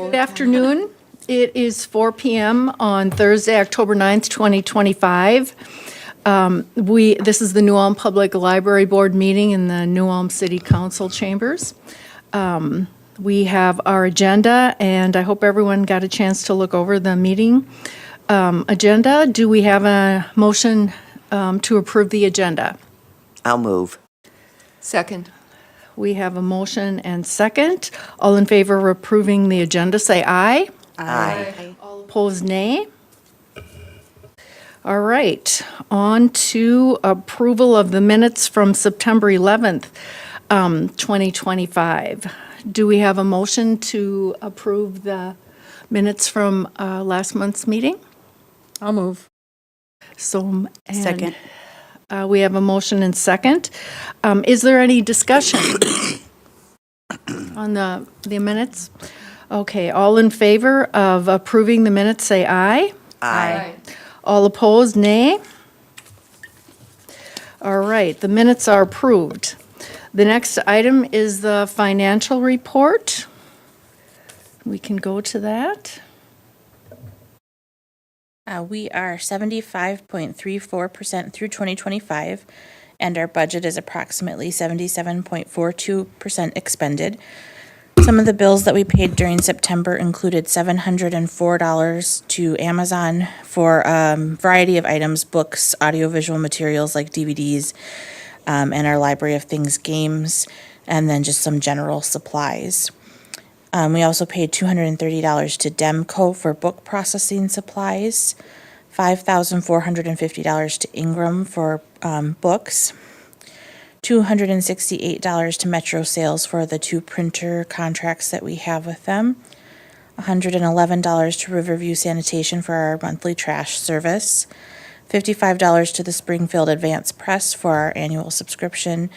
Good afternoon. It is 4 p.m. on Thursday, October 9th, 2025. This is the New Ulm Public Library Board meeting in the New Ulm City Council chambers. We have our agenda, and I hope everyone got a chance to look over the meeting agenda. Do we have a motion to approve the agenda? I'll move. Second. We have a motion and second. All in favor of approving the agenda, say aye. Aye. All opposed, nay. All right, on to approval of the minutes from September 11th, 2025. Do we have a motion to approve the minutes from last month's meeting? I'll move. Second. We have a motion and second. Is there any discussion on the minutes? Okay, all in favor of approving the minutes, say aye. Aye. All opposed, nay. All right, the minutes are approved. The next item is the financial report. We can go to that. We are 75.34% through 2025, and our budget is approximately 77.42% expended. Some of the bills that we paid during September included $704 to Amazon for a variety of items, books, audiovisual materials like DVDs, and our Library of Things games, and then just some general supplies. We also paid $230 to Demco for book processing supplies, $5,450 to Ingram for books, $268 to Metro Sales for the 2 printer contracts that we have with them, $111 to Riverview Sanitation for our monthly trash service, $55 to the Springfield Advance Press for our annual subscription,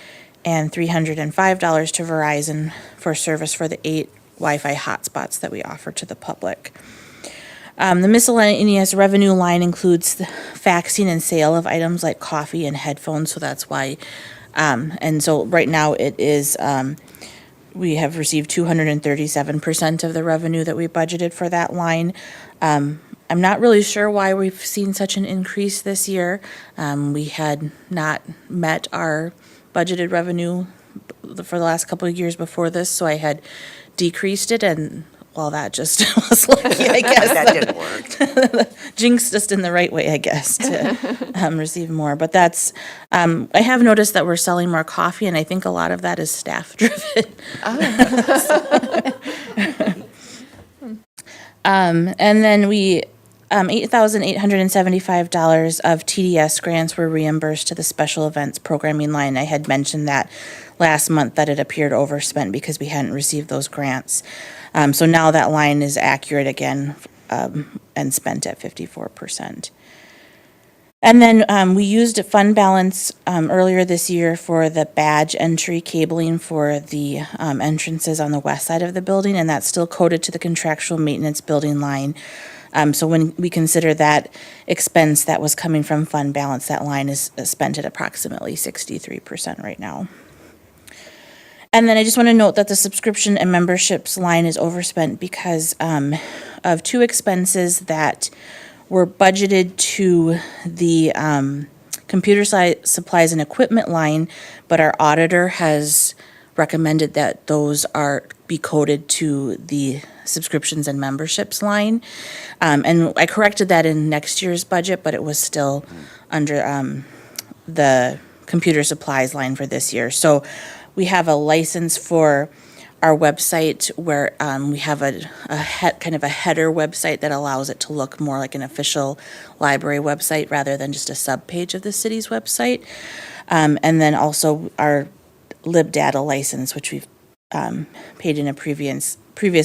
and $305 to Verizon for service for the 8 Wi-Fi hotspots that we offer to the public. The miscellaneous revenue line includes the faxing and sale of items like coffee and headphones, so that's why. And so right now it is, we have received 237% of the revenue that we budgeted for that line. I'm not really sure why we've seen such an increase this year. We had not met our budgeted revenue for the last couple of years before this, so I had decreased it, and well, that just was lucky, I guess. That didn't work. Jinxed us in the right way, I guess, to receive more. But that's, I have noticed that we're selling more coffee, and I think a lot of that is staff-driven. And then we, $8,875 of TDS grants were reimbursed to the special events programming line. I had mentioned that last month that it appeared overspent because we hadn't received those grants. So now that line is accurate again and spent at 54%. And then we used a fund balance earlier this year for the badge entry cabling for the entrances on the west side of the building, and that's still coded to the contractual maintenance building line. So when we consider that expense that was coming from fund balance, that line is spent at approximately 63% right now. And then I just want to note that the subscription and memberships line is overspent because of 2 expenses that were budgeted to the computer supplies and equipment line, but our auditor has recommended that those be coded to the subscriptions and memberships line. And I corrected that in next year's budget, but it was still under the computer supplies line for this year. So we have a license for our website where we have kind of a header website that allows it to look more like an official library website rather than just a sub-page of the city's website. And then also our LibData license, which we've paid in a previous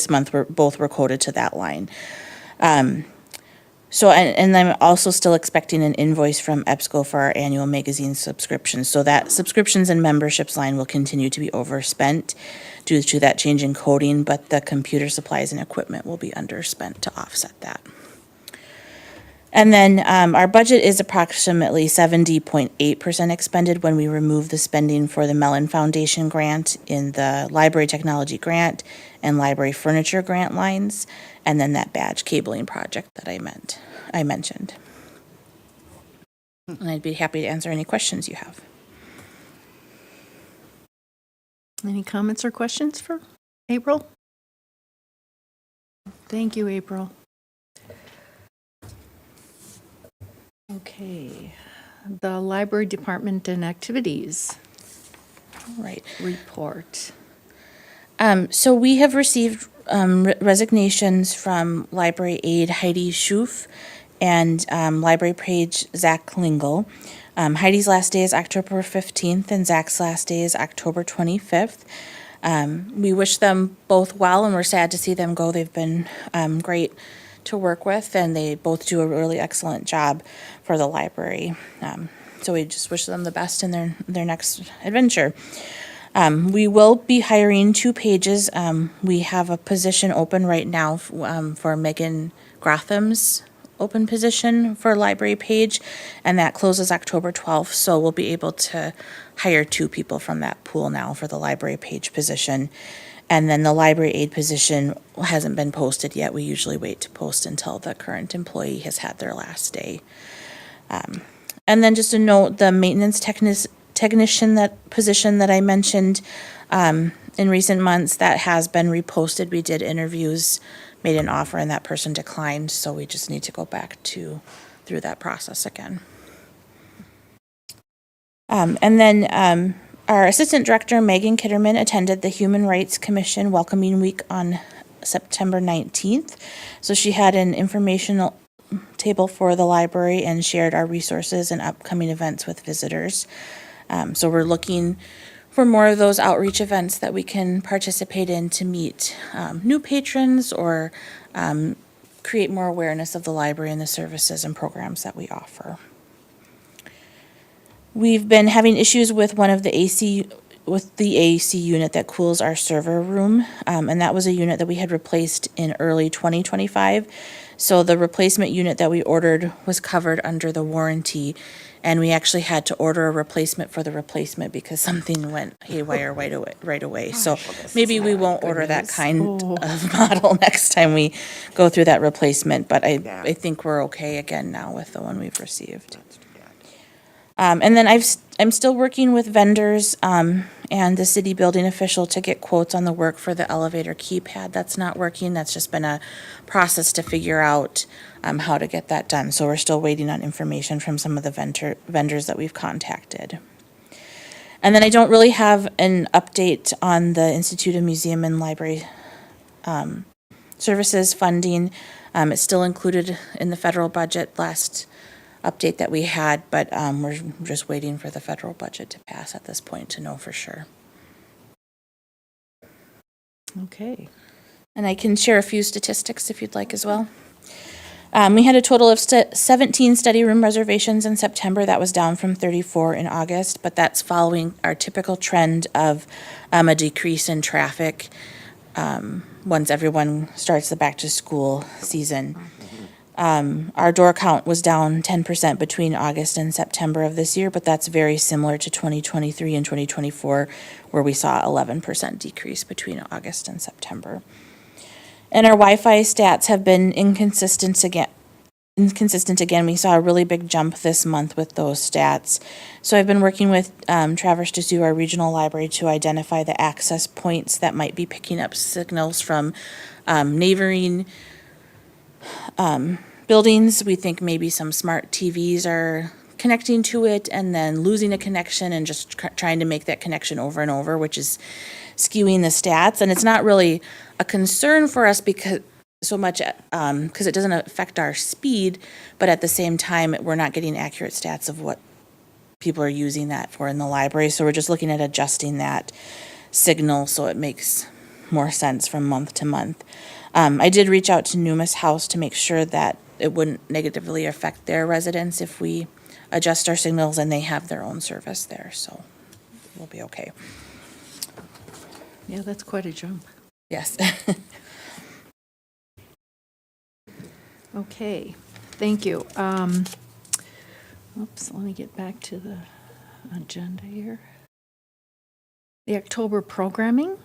month, both were coded to that line. So, and I'm also still expecting an invoice from EBSCO for our annual magazine subscription. So that subscriptions and memberships line will continue to be overspent due to that change in coding, but the computer supplies and equipment will be underspent to offset that. And then our budget is approximately 70.8% expended when we remove the spending for the Mellon Foundation grant in the Library Technology Grant and library furniture grant lines, and then that badge cabling project that I mentioned. And I'd be happy to answer any questions you have. Any comments or questions for April? Thank you, April. Okay, the library department and activities Right. report. So we have received resignations from library aide Heidi Schuf and library page Zach Klingel. Heidi's last day is October 15th and Zach's last day is October 25th. We wish them both well, and we're sad to see them go. They've been great to work with, and they both do a really excellent job for the library. So we just wish them the best in their next adventure. We will be hiring 2 pages. We have a position open right now for Megan Grotham's open position for library page, and that closes October 12th. So we'll be able to hire 2 people from that pool now for the library page position. And then the library aide position hasn't been posted yet. We usually wait to post until the current employee has had their last day. And then just a note, the maintenance technician, that position that I mentioned in recent months, that has been reposted. We did interviews, made an offer, and that person declined, so we just need to go back through that process again. And then our assistant director, Megan Kitterman, attended the Human Rights Commission Welcoming Week on September 19th. So she had an informational table for the library and shared our resources and upcoming events with visitors. So we're looking for more of those outreach events that we can participate in to meet new patrons or create more awareness of the library and the services and programs that we offer. We've been having issues with the AC unit that cools our server room, and that was a unit that we had replaced in early 2025. So the replacement unit that we ordered was covered under the warranty, and we actually had to order a replacement for the replacement because something went haywire right away. So maybe we won't order that kind of model next time we go through that replacement, but I think we're okay again now with the one we've received. And then I'm still working with vendors and the city building official to get quotes on the work for the elevator keypad. That's not working. That's just been a process to figure out how to get that done. So we're still waiting on information from some of the vendors that we've contacted. And then I don't really have an update on the Institute of Museum and Library Services funding. It's still included in the federal budget last update that we had, but we're just waiting for the federal budget to pass at this point to know for sure. Okay. And I can share a few statistics if you'd like as well. We had a total of 17 study room reservations in September. That was down from 34 in August, but that's following our typical trend of a decrease in traffic once everyone starts the back to school season. Our door count was down 10% between August and September of this year, but that's very similar to 2023 and 2024, where we saw 11% decrease between August and September. And our Wi-Fi stats have been inconsistent again. We saw a really big jump this month with those stats. So I've been working with Traverse de Sioux, our regional library, to identify the access points that might be picking up signals from neighboring buildings. We think maybe some smart TVs are connecting to it and then losing a connection and just trying to make that connection over and over, which is skewing the stats. And it's not really a concern for us because it doesn't affect our speed, but at the same time, we're not getting accurate stats of what people are using that for in the library. So we're just looking at adjusting that signal so it makes more sense from month to month. I did reach out to Numis House to make sure that it wouldn't negatively affect their residents if we adjust our signals, and they have their own service there, so we'll be okay. Yeah, that's quite a jump. Yes. Okay, thank you. Oops, let me get back to the agenda here. The October programming.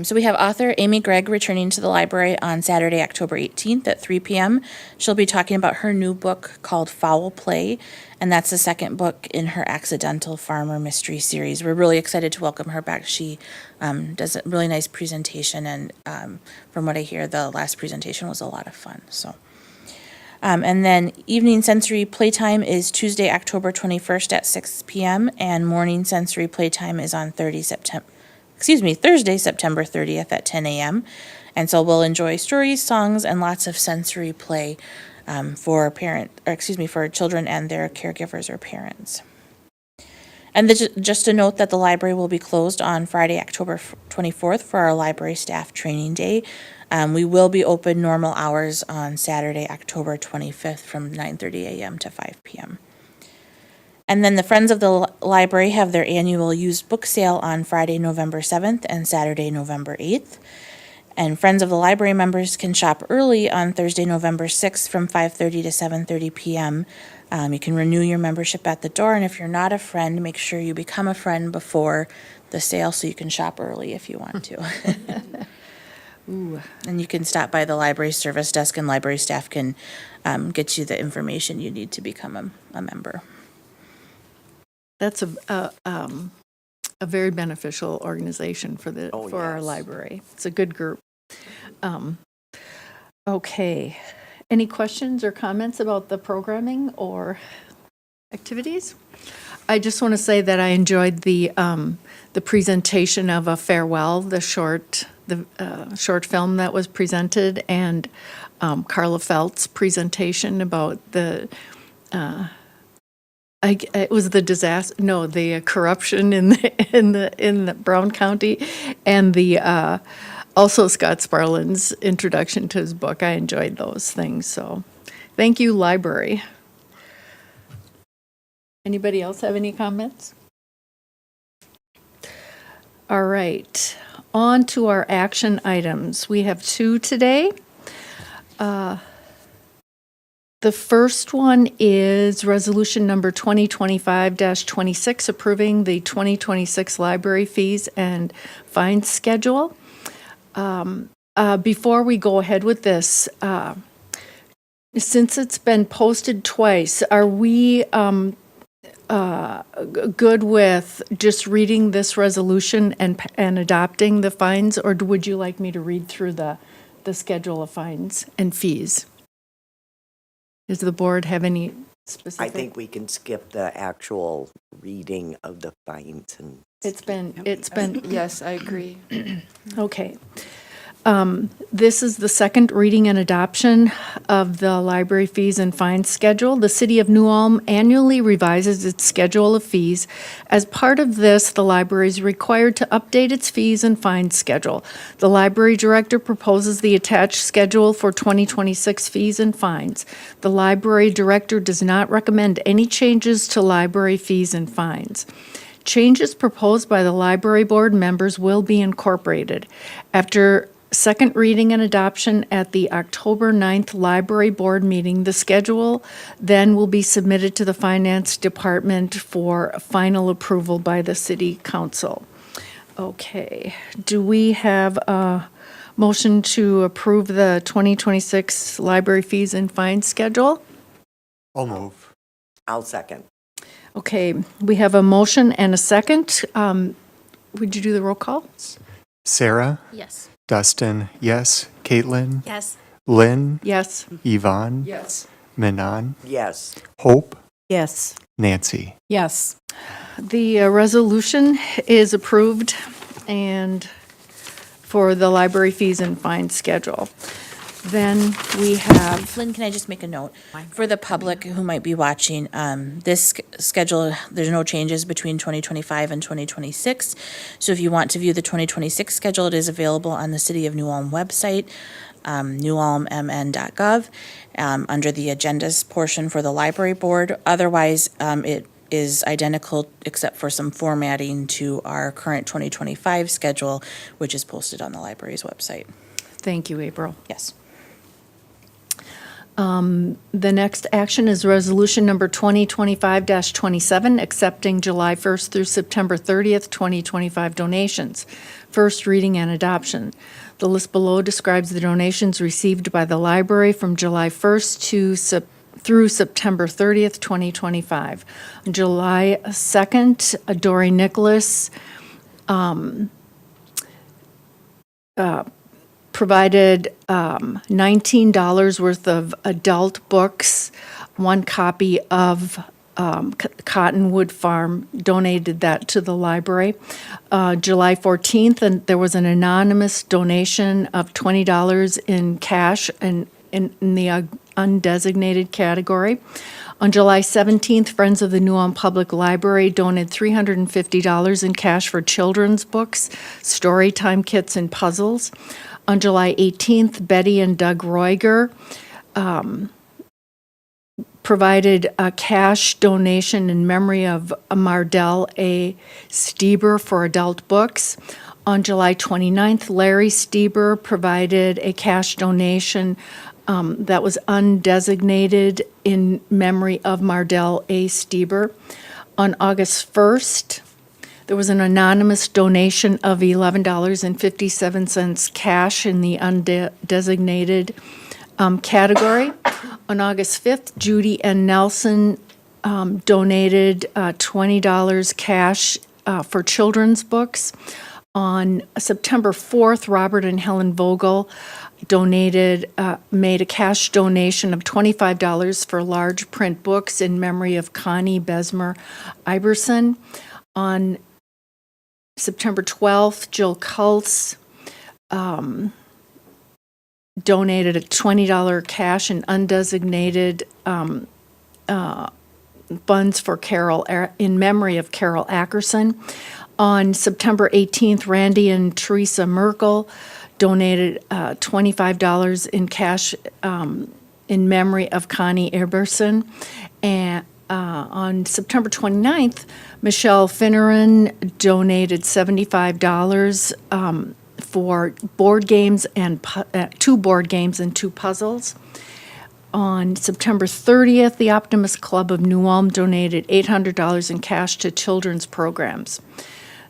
So we have author Amy Gregg returning to the library on Saturday, October 18th at 3 p.m. She'll be talking about her new book called Foul Play, and that's the second book in her Accidental Farmer Mystery series. We're really excited to welcome her back. She does a really nice presentation, and from what I hear, the last presentation was a lot of fun. So, and then evening sensory playtime is Tuesday, October 21st at 6 p.m., and morning sensory playtime is on Thursday, September 30th at 10 a.m. And so we'll enjoy stories, songs, and lots of sensory play for children and their caregivers or parents. And just a note that the library will be closed on Friday, October 24th for our library staff training day. We will be open normal hours on Saturday, October 25th from 9:30 a.m. to 5 p.m. And then the Friends of the Library have their annual used book sale on Friday, November 7th and Saturday, November 8th. And Friends of the Library members can shop early on Thursday, November 6th from 5:30 to 7:30 p.m. You can renew your membership at the door, and if you're not a friend, make sure you become a friend before the sale so you can shop early if you want to. And you can stop by the library service desk, and library staff can get you the information you need to become a member. That's a very beneficial organization for our yes. library. It's a good group. Okay. Any questions or comments about the programming or activities? I just want to say that I enjoyed the presentation of A Farewell, the short film that was presented, and Carla Felt's presentation about it was the disaster, no, the corruption in the Brown County, and the also Scott Sparlin's introduction to his book. I enjoyed those things. So, thank you, library. Anybody else have any comments? All right, on to our action items. We have 2 today. The first one is resolution number 2025-26, approving the 2026 library fees and fines schedule. Before we go ahead with this, since it's been posted twice, are we good with just reading this resolution and adopting the fines, or would you like me to read through the schedule of fines and fees? Does the board have any specific? I think we can skip the actual reading of the fines and. It's been, Yes, I agree. okay. This is the second reading and adoption of the library fees and fines schedule. The City of New Ulm annually revises its schedule of fees. As part of this, the library is required to update its fees and fines schedule. The library director proposes the attached schedule for 2026 fees and fines. The library director does not recommend any changes to library fees and fines. Changes proposed by the library board members will be incorporated. After second reading and adoption at the October 9th library board meeting, the schedule then will be submitted to the finance department for final approval by the city council. Okay, do we have a motion to approve the 2026 library fees and fines schedule? I'll move. I'll second. Okay, we have a motion and a second. Would you do the roll call? Sarah? Yes. Dustin, yes. Caitlin? Yes. Lynn? Yes. Yvonne? Yes. Manon? Yes. Hope? Yes. Nancy? Yes. The resolution is approved and for the library fees and fines schedule. Then we have, Lynn, can I just make a note? For the public who might be watching, this schedule, there's no changes between 2025 and 2026. So if you want to view the 2026 schedule, it is available on the City of New Ulm website, newulmmn.gov, under the agendas portion for the library board. Otherwise, it is identical except for some formatting to our current 2025 schedule, which is posted on the library's website. thank you, April. Yes. The next action is resolution number 2025-27, accepting July 1st through September 30th, 2025 donations. First reading and adoption. The list below describes the donations received by the library from July 1st through September 30th, 2025. On July 2nd, Dory Nicholas provided $19 worth of adult books, one copy of Cottonwood Farm, donated that to the library. July 14th, and there was an anonymous donation of $20 in cash in the undesignated category. On July 17th, Friends of the New Ulm Public Library donated $350 in cash for children's books, story time kits, and puzzles. On July 18th, Betty and Doug Roiger provided a cash donation in memory of Mardell A. Stieber for adult books. On July 29th, Larry Stieber provided a cash donation that was undesignated in memory of Mardell A. Stieber. On August 1st, there was an anonymous donation of $11.57 cash in the undesignated category. On August 5th, Judy and Nelson donated $20 cash for children's books. On September 4th, Robert and Helen Vogel made a cash donation of $25 for large print books in memory of Connie Besmer Iverson. On September 12th, Jill Kultz donated a $20 cash in undesignated funds for in memory of Carol Ackerson. On September 18th, Randy and Teresa Merkel donated $25 in cash in memory of Connie Iverson. And on September 29th, Michelle Finneran donated $75 for board games and 2 board games and 2 puzzles. On September 30th, the Optimist Club of New Ulm donated $800 in cash to children's programs.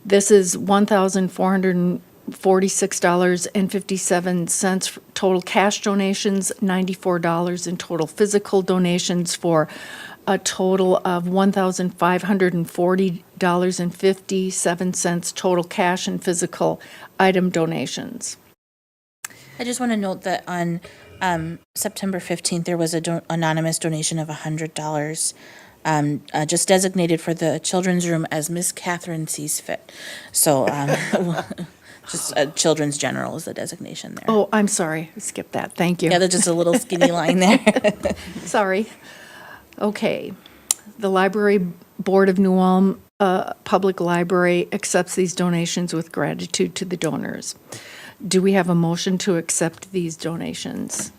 This is $1,446.57 total cash donations, $94 in total physical donations, for a total of $1,540.57 total cash and physical item donations. I just want to note that on September 15th, there was an anonymous donation of $100, just designated for the children's room as Miss Catherine sees fit. So just Children's General is the designation there. Oh, I'm sorry, I skipped that, thank you. Yeah, there's just a little skinny line there. Sorry. Okay. The Library Board of New Ulm Public Library accepts these donations with gratitude to the donors. Do we have a motion to accept these donations?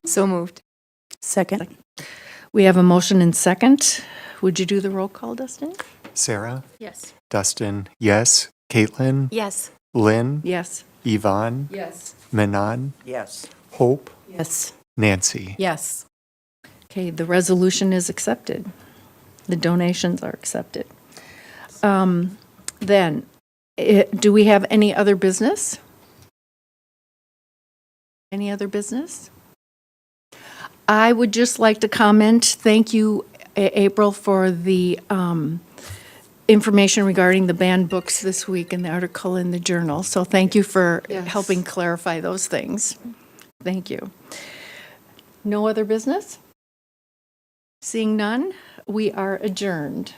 So moved. Second. We have a motion and second. Would you do the roll call, Dustin? Sarah, Yes. Dustin, yes. Caitlin, Yes. Lynn, Yes. Yvonne, Yes. Manon, Yes. Hope, Yes. Nancy. Yes. Okay, the resolution is accepted. The donations are accepted. Then, do we have any other business? Any other business? I would just like to comment, thank you, April, for the information regarding the banned books this week in the article in the Journal. So thank you for helping clarify those things. Thank you. No other business? Seeing none, we are adjourned.